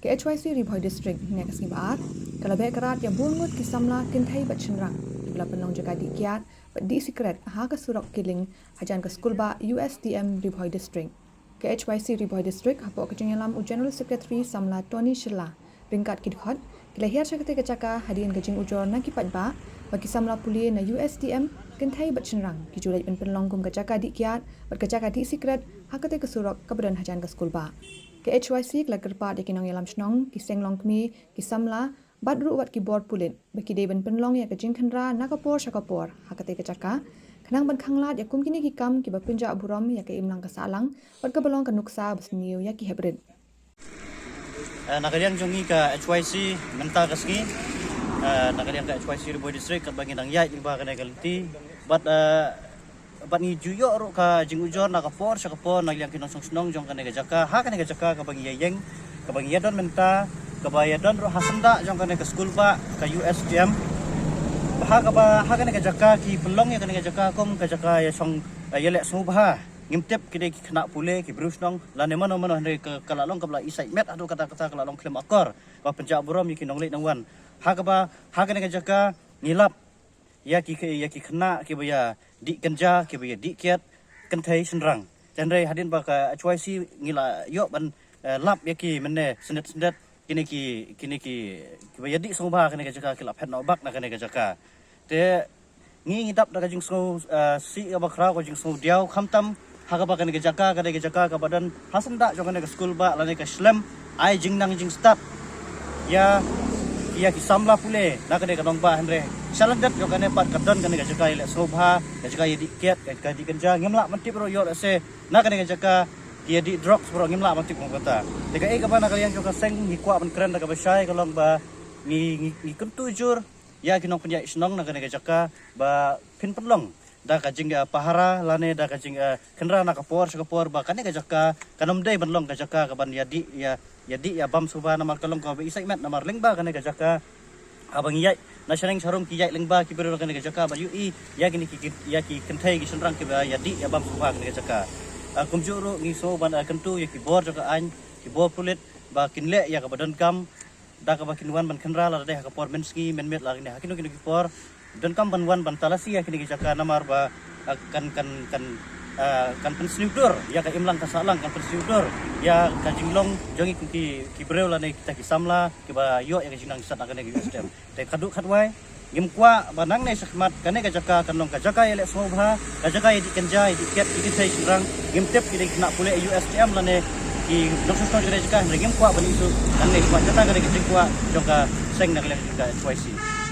ke HYC Riboy District nek sibar kalabe kerat ya bungut kisamla kintai bat chenrang ibla penong jaga dikiat bat di secret ha ka surok killing hajan ke skul ba USDM Riboy District ke HYC Riboy District hapo ke General General Secretary Samla Tony Shilla ringkat kidkhot kelahir sakate kecaka hadian gajing ujor na kipat ba bagi samla puli na USDM kintai bat chenrang ki julai pen penlong kum kecaka dikiat bat kecaka di secret ha kate ke surok kebadan hajan ke skul ba ke HYC kelakar pat yakinong yalam snong ki senglong kmi ki samla badru wat ki board pulit baki deben penlong ya kajing khandra nakapor shakapor hakate kecaka kanang ban khanglat ya kum kini ki kam ki bapinja aburam ya ke imlang kasalang wat ka balong ka nuksa basniu ya ki hebrid nakalian jongi ka HYC menta kasgi nakalian ka HYC Riboy District kat bagi nang yai ba kana kalti bat ni juyo ro ka jing ujor nakapor shakapor nagliang kinong snong jong kana gajaka ha kana gajaka ka bagi yeng ka bagi yadon menta ka bayadon ro hasanda jong kana ke skul ba ka USDM ha kana gajaka ki pelong ya kana gajaka kom gajaka ya song yelek subha ngimtep kide ki kena pule ki brus nong lane mano hande ke kalalong kabla isai met adu kata-kata kalalong klem akor ba penjak buram ki nong lek nangwan ha kana gajaka ngilap ya ki kena ki baya di kenja ki baya di kiat kentai senrang jandre hadin ba ka HYC ngila yo ban lap ya ki menne sendet kini ki baya di soba kana gajaka ki lap het no bak na kana gajaka te ngi ngidap da jing so si ba khra ko jing so diau khamtam ha ba kana gajaka ka badan hasanda jo kana skul ba lane ka slam ai jing nang jing start ya ki samla pule na kana ka dong ba andre salandat jo kana pat kadon kana gajaka ile sobha gajaka yedi kiat ka di kenja ngimla mantip ro yo se na kana gajaka ki di drugs ro ngimla mantip ko kata teka ka ba na kalian jo ka seng ni kwa ban keren da ka basai kalong ba ni kentu jur ya kinong penjak senong na kana gajaka ba pin penlong da ka jing pahara lane da ka jing kendra na kapor ba kana gajaka kanom dei benlong gajaka ka ban yadi ya bam suba na mar kalong ko ba isai met na mar lengba kana gajaka abang yai na sering sarung ki yai lengba ki beru kana gajaka ba yu ya kini ki kentai ki senrang ki ba yadi ya bam suba kana gajaka kumjuru ngi so ban kentu ya ki bor joka an ki bor pulit ba kinle ya ka badan kam da ka bakin wan ban khandra la de ka por menski menmet la ni hakino ki por dan kam ban wan ban talasi ya kini gajaka namar ba kan pensiudur ya ka imlang ka salang kan pensiudur ya ka jinglong jongi ki breu la ne kita ki samla ki ba yo ya ka jinang sat ka ne ki USDM te kadu khatwai ngim kwa banang ne sakmat kane gajaka kanong gajaka ele sobha gajaka di kenja di ket di sai surang ngim tep ki kena pule USDM la ne ki dokter jere jaka ngim kwa bani su kan ne kwa jata ka ne ki kwa joka seng na ka HYC